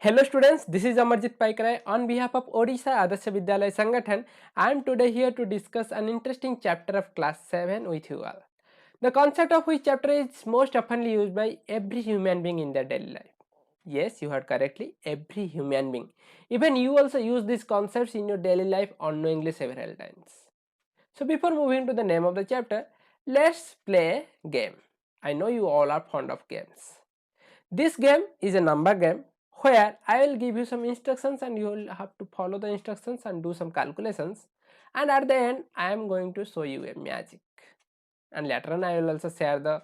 Hello students, this is Amarjit Paikarai on behalf of Odisha Adarsh Vidyalaya Sangathan. I am today here to discuss an interesting chapter of class 7 with you all. The concept of which chapter is most oftenly used by every human being in their daily life. Yes, you heard correctly, every human being. Even you also use these concepts in your daily life unknowingly several times. So before moving to the name of the chapter, let's play a game. I know you all are fond of games. This game is a number game where I will give you some instructions and you will have to follow the instructions and do some calculations, and at the end I am going to show you a magic, and later on I will also share the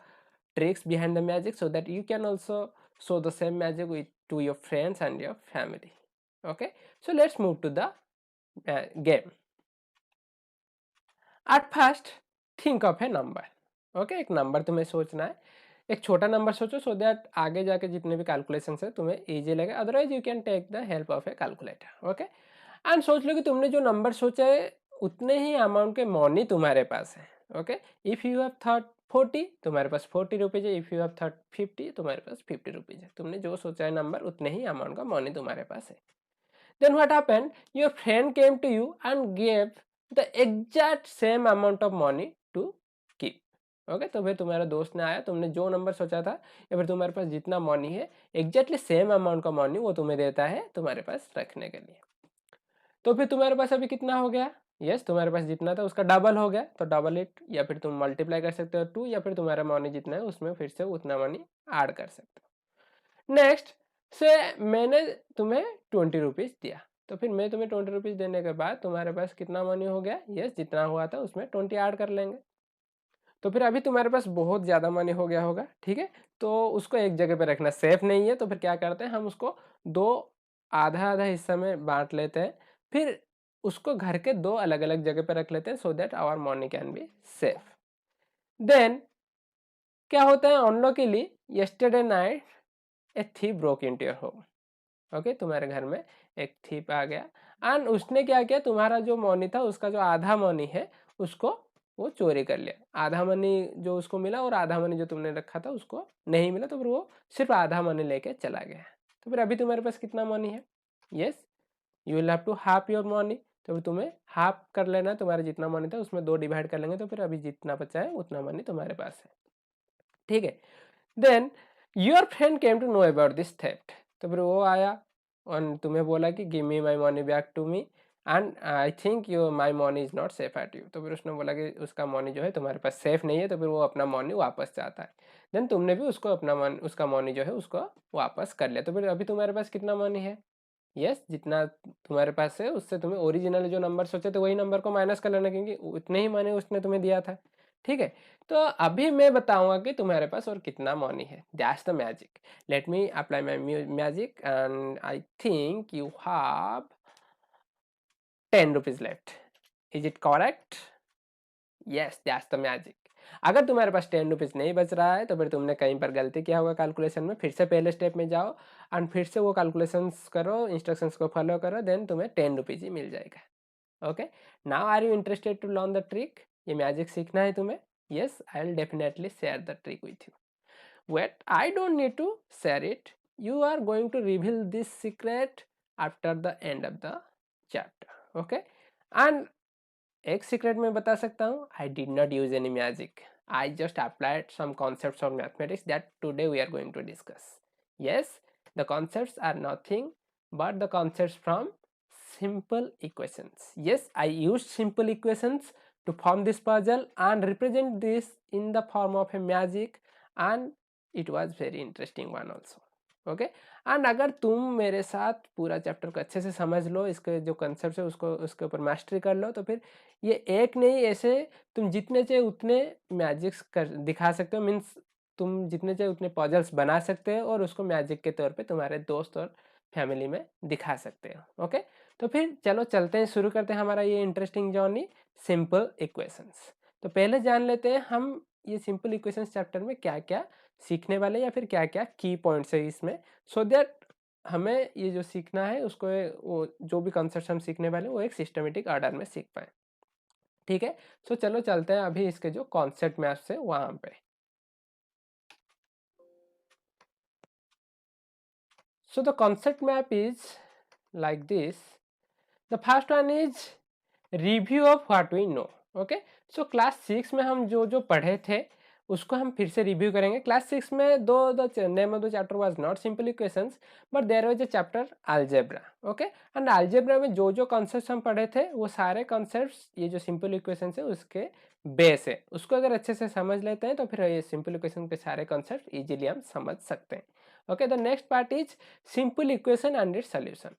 tricks behind the magic so that you can also show the same magic to your friends and your family. Okay, so let's move to the game. At first think of a number. Okay, एक number तुम्हें सोचना है, एक छोटा number सोचो so that आगे जाके जितने भी कैलकुलेशंस है तुम्हें इजी लगे, otherwise you can take the help of a calculator. Okay, and सोच लो कि तुमने जो नंबर सोचा है उतने ही अमाउंट के मनी तुम्हारे पास है. Okay, if you have thought 40 तुम्हारे पास 40 रुपीज़ है, इफ़ यू हैव थॉट 50 तुम्हारे पास 50 रुपीज़ है. तुमने जो सोचा है नंबर उतने ही अमाउंट का मनी तुम्हारे पास है. Then what happened? Your friend came to you and gave the exact same amount of money to keep. Okay, तो फिर तुम्हारा दोस्त ने आया, तुमने जो नंबर सोचा था या फिर तुम्हारे पास जितना मनी है एग्जैक्टली सेम अमाउंट का मनी वो तुम्हें देता है तुम्हारे पास रखने के लिए. तो फिर तुम्हारे पास अभी कितना हो गया? यस, तुम्हारे पास जितना था उसका डबल हो गया, तो डबल इट या फिर तुम मल्टीप्लाई कर सकते हो 2, या फिर तुम्हारा मनी जितना है उसमें फिर से उतना मनी ऐड कर सकते हो. नेक्स्ट से मैंने तुम्हें 20 रुपीज़ दिया, तो फिर मैं तुम्हें 20 रुपीज़ देने के बाद तुम्हारे पास कितना मनी हो गया? यस, जितना हुआ था उसमें 20 ऐड कर लेंगे. तो फिर अभी तुम्हारे पास बहुत ज़्यादा मनी हो गया होगा, ठीक है? तो उसको एक जगह पे रखना सेफ नहीं है, तो फिर क्या करते हैं हम उसको दो आधा-आधा हिस्सा में बाँट लेते हैं. फिर उसको घर के दो अलग-अलग जगह पे रख लेते हैं so that our money can be safe. Then क्या होता है unluckily yesterday night a thief broke into your home. Okay, तुम्हारे घर में एक थीप आ गया एंड उसने क्या किया, तुम्हारा जो मनी था उसका जो आधा मनी है उसको वो चोरी कर लिया. आधा मनी जो उसको मिला और आधा मनी जो तुमने रखा था उसको नहीं मिला, तो फिर वो सिर्फ आधा मनी लेके चला गया. तो फिर अभी तुम्हारे पास कितना मनी है? Yes, you will have to half your money. तो फिर तुम्हें हाफ कर लेना है, तुम्हारा जितना मनी था उसमें दो डिवाइड कर लेंगे, तो फिर अभी जितना बचा है उतना मनी तुम्हारे पास है. ठीक है. Then your friend came to know about this theft. तो फिर वो आया और तुम्हें बोला कि give me my money back to me and I think you my money is not safe at you. तो फिर उसने बोला कि उसका मनी जो है तुम्हारे पास सेफ नहीं है, तो फिर वो अपना मनी वापस चाहता है. देन तुमने भी उसको अपना मनी, उसका मनी जो है उसको वापस कर लिया. तो फिर अभी तुम्हारे पास कितना मनी है? यस, जितना तुम्हारे पास है उससे तुम्हें ओरिजिनल जो नंबर सोचे थे वही नंबर को माइनस कर लेना, क्योंकि उतने ही मनी उसने तुम्हें दिया था. ठीक है, तो अभी मैं बताऊंगा कि तुम्हारे पास और कितना मनी है. That's the magic. Let me apply my magic and I think you have 10 rupees left. Is it correct? Yes, that's the magic. अगर तुम्हारे पास 10 रुपीज़ नहीं बच रहा है तो फिर तुमने कहीं पर गलती किया होगा कैलकुलेशन में. फिर से पहले स्टेप में जाओ एंड फिर से वो कैलकुलेशंस करो, इंस्ट्रक्शंस को फॉलो करो, देन तुम्हें 10 रुपीज़ ही मिल जाएगा. Okay, now are you interested to learn the trick? ये मैजिक सीखना है तुम्हें? Yes, I will definitely share the trick with you. Wait, I don't need to share it. You are going to reveal this secret after the end of the chapter. Okay, and एक secret मैं बता सकता हूँ, I did not use any magic. I just applied some concepts of mathematics that today we are going to discuss. Yes, the concepts are nothing but the concepts from simple equations. Yes, I used simple equations to form this puzzle and represent this in the form of a magic, and it was very interesting one also. Okay, and अगर तुम मेरे साथ पूरा chapter को अच्छे से समझ लो, इसके जो कंसेप्ट है उसको उसके ऊपर मास्टरी कर लो, तो फिर ये एक नहीं, ऐसे तुम जितने चाहे उतने मैजिक्स कर दिखा सकते हो. मीन्स तुम जितने चाहे उतने पजल्स बना सकते हो और उसको मैजिक के तौर पे तुम्हारे दोस्त और फैमिली में दिखा सकते हो. ओके, तो फिर चलो चलते हैं, शुरू करते हैं हमारा ये इंटरेस्टिंग जर्नी सिंपल इक्वेशंस. तो पहले जान लेते हैं हम ये सिंपल इक्वेशंस चैप्टर में क्या क्या सीखने वाले या फिर क्या क्या की पॉइंट्स है इसमें, सो दैट हमें ये जो सीखना है उसको वो जो भी कॉन्सेप्ट हम सीखने वाले वो एक सिस्टमेटिक ऑर्डर में सीख पाए. ठीक है, सो चलो चलते हैं अभी इसके जो कॉन्सेप्ट मैथ्स है वहां पे. So the concept map is like this. The first one is review of what we know. Okay, so class 6 में हम जो जो पढ़े थे उसको हम फिर से रिव्यू करेंगे. क्लास 6 में दो the name of the chapter was not simple equations but there was a chapter algebra. Okay, and algebra में जो जो कॉन्सेप्ट्स हम पढ़े थे वो सारे कॉन्सेप्ट्स ये जो सिंपल इक्वेशंस है उसके बेस है. उसको अगर अच्छे से समझ लेते हैं तो फिर ये सिंपल इक्वेशन के सारे कॉन्सेप्ट इजीली हम समझ सकते हैं. Okay, the next part is simple equation and its solution.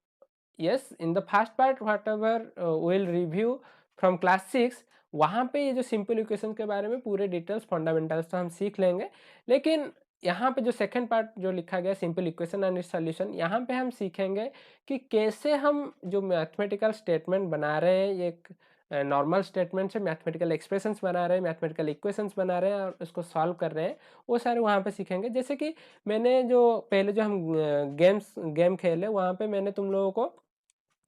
Yes, in the first part whatever we'll review from class 6, वहाँ पे ये जो सिंपल इक्वेशन के बारे में पूरे डिटेल्स फंडामेंटल्स तो हम सीख लेंगे. लेकिन यहाँ पे जो सेकंड पार्ट जो लिखा गया simple equation and it's solution, यहाँ पे हम सीखेंगे कि कैसे हम जो मैथमेटिकल स्टेटमेंट बना रहे हैं, ये एक नॉर्मल स्टेटमेंट से मैथमेटिकल एक्सप्रेशंस बना रहे हैं, मैथमेटिकल इक्वेशंस बना रहे हैं और उसको सॉल्व कर रहे हैं, वो सारे वहाँ पे सीखेंगे. जैसे कि मैंने जो पहले जो हम गेम खेले वहाँ पे मैंने तुम लोगों को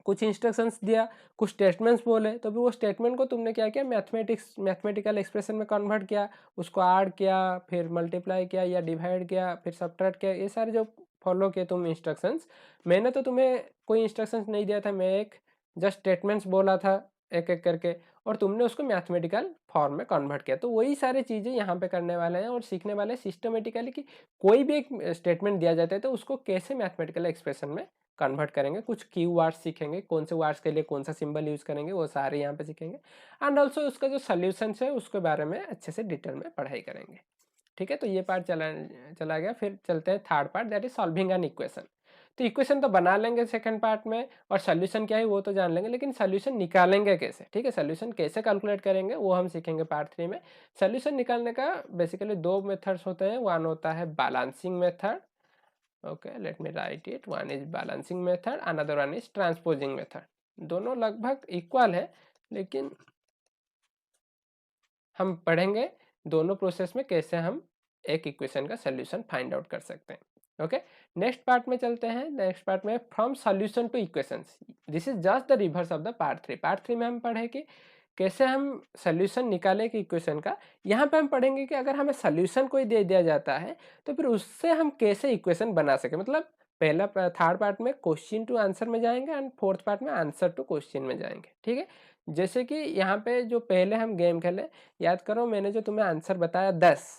कुछ इंस्ट्रक्शंस दिया, कुछ स्टेटमेंट्स बोले, तो फिर वो स्टेटमेंट को तुमने क्या किया, मैथमेटिकल एक्सप्रेशन में कन्वर्ट किया, उसको ऐड किया, फिर मल्टीप्लाई किया या डिवाइड किया, फिर सब्ट्रैक्ट किया. ये सारे जो फॉलो किए तुम इंस्ट्रक्शंस, मैंने तो तुम्हें कोई इंस्ट्रक्शंस नहीं दिया था, मैं एक जस्ट स्टेटमेंट्स बोला था एक एक करके और तुमने उसको मैथमेटिकल फॉर्म में कन्वर्ट किया. तो वही सारी चीज़ें यहाँ पे करने वाले हैं और सीखने वाले हैं सिस्टमेटिकली कि कोई भी एक स्टेटमेंट दिया जाता है तो उसको कैसे मैथमेटिकल एक्सप्रेशन में कन्वर्ट करेंगे. कुछ की वर्ड्स सीखेंगे, कौन से वर्ड्स के लिए कौन सा सिंबल यूज करेंगे, वो सारे यहाँ पे सीखेंगे. एंड ऑल्सो उसका जो सोल्यूशन है उसके बारे में अच्छे से डिटेल में पढ़ाई करेंगे. ठीक है, तो ये पार्ट चला गया. फिर चलते हैं third part, that is solving an equation. तो इक्वेशन तो बना लेंगे सेकंड पार्ट में और सोल्यूशन क्या है वो तो जान लेंगे, लेकिन सोल्यूशन निकालेंगे कैसे. ठीक है, सोल्यूशन कैसे कैलकुलेट करेंगे वो हम सीखेंगे पार्ट 3 में. सोल्यूशन निकालने का बेसिकली दो मेथड्स होते हैं. वन होता है balancing method. Okay, let me write it. One is balancing method, another one is transposing method. दोनों लगभग इक्वल है लेकिन हम पढ़ेंगे दोनों प्रोसेस में कैसे हम एक इक्वेशन का सोल्यूशन फाइंड आउट कर सकते हैं. ओके, नेक्स्ट पार्ट में चलते हैं. नेक्स्ट पार्ट में from solution two equations. This is just the reverse of the part 3. Part 3 में हम पढ़े कि कैसे हम सोल्यूशन निकाले कि इक्वेशन का. यहाँ पे हम पढ़ेंगे कि अगर हमें सोल्यूशन कोई दे दिया जाता है तो फिर उससे हम कैसे इक्वेशन बना सके. मतलब पहला थर्ड पार्ट में क्वेश्चन टू आंसर में जाएंगे एंड फोर्थ पार्ट में आंसर टू क्वेश्चन में जाएंगे. ठीक है, जैसे कि यहाँ पे जो पहले हम गेम खेले, याद करो मैंने जो तुम्हें आंसर बताया 10,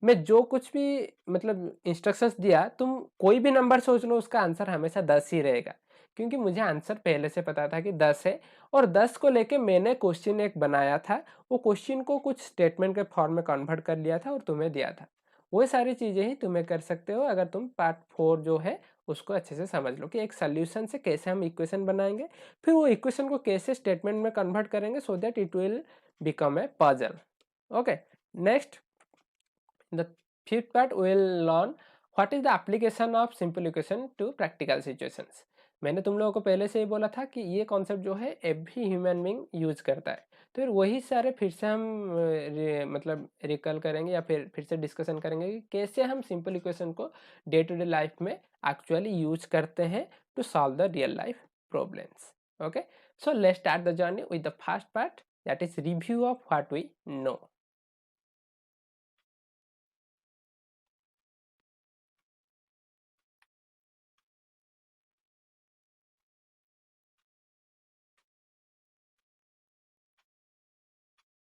मैं जो कुछ भी मतलब इंस्ट्रक्शंस दिया तुम कोई भी नंबर सोच लो उसका आंसर हमेशा 10 ही रहेगा, क्योंकि मुझे आंसर पहले से पता था कि 10 है. और 10 को लेके मैंने क्वेश्चन एक बनाया था, वो क्वेश्चन को कुछ स्टेटमेंट के फॉर्म में कन्वर्ट कर लिया था और तुम्हें दिया था. वो सारी चीज़ें ही तुम्हें कर सकते हो अगर तुम पार्ट 4 जो है उसको अच्छे से समझ लो कि एक सोल्यूशन से कैसे हम इक्वेशन बनाएंगे, फिर वो इक्वेशन को कैसे स्टेटमेंट में कन्वर्ट करेंगे so that it will become a puzzle. Okay, next the fifth part we will learn what is the application of simple equation to practical situations. मैंने तुम लोगों को पहले से ही बोला था कि ये कॉन्सेप्ट जो है एवरी ह्यूमन बीइंग यूज करता है. तो फिर वही सारे फिर से हम मतलब रिकल करेंगे या फिर से डिस्कशन करेंगे कि कैसे हम सिंपल इक्वेशन को डे टू डे लाइफ में एक्चुअली यूज करते हैं to solve the real life problems. Okay, so let's start the journey with the first part, that is review of what we no.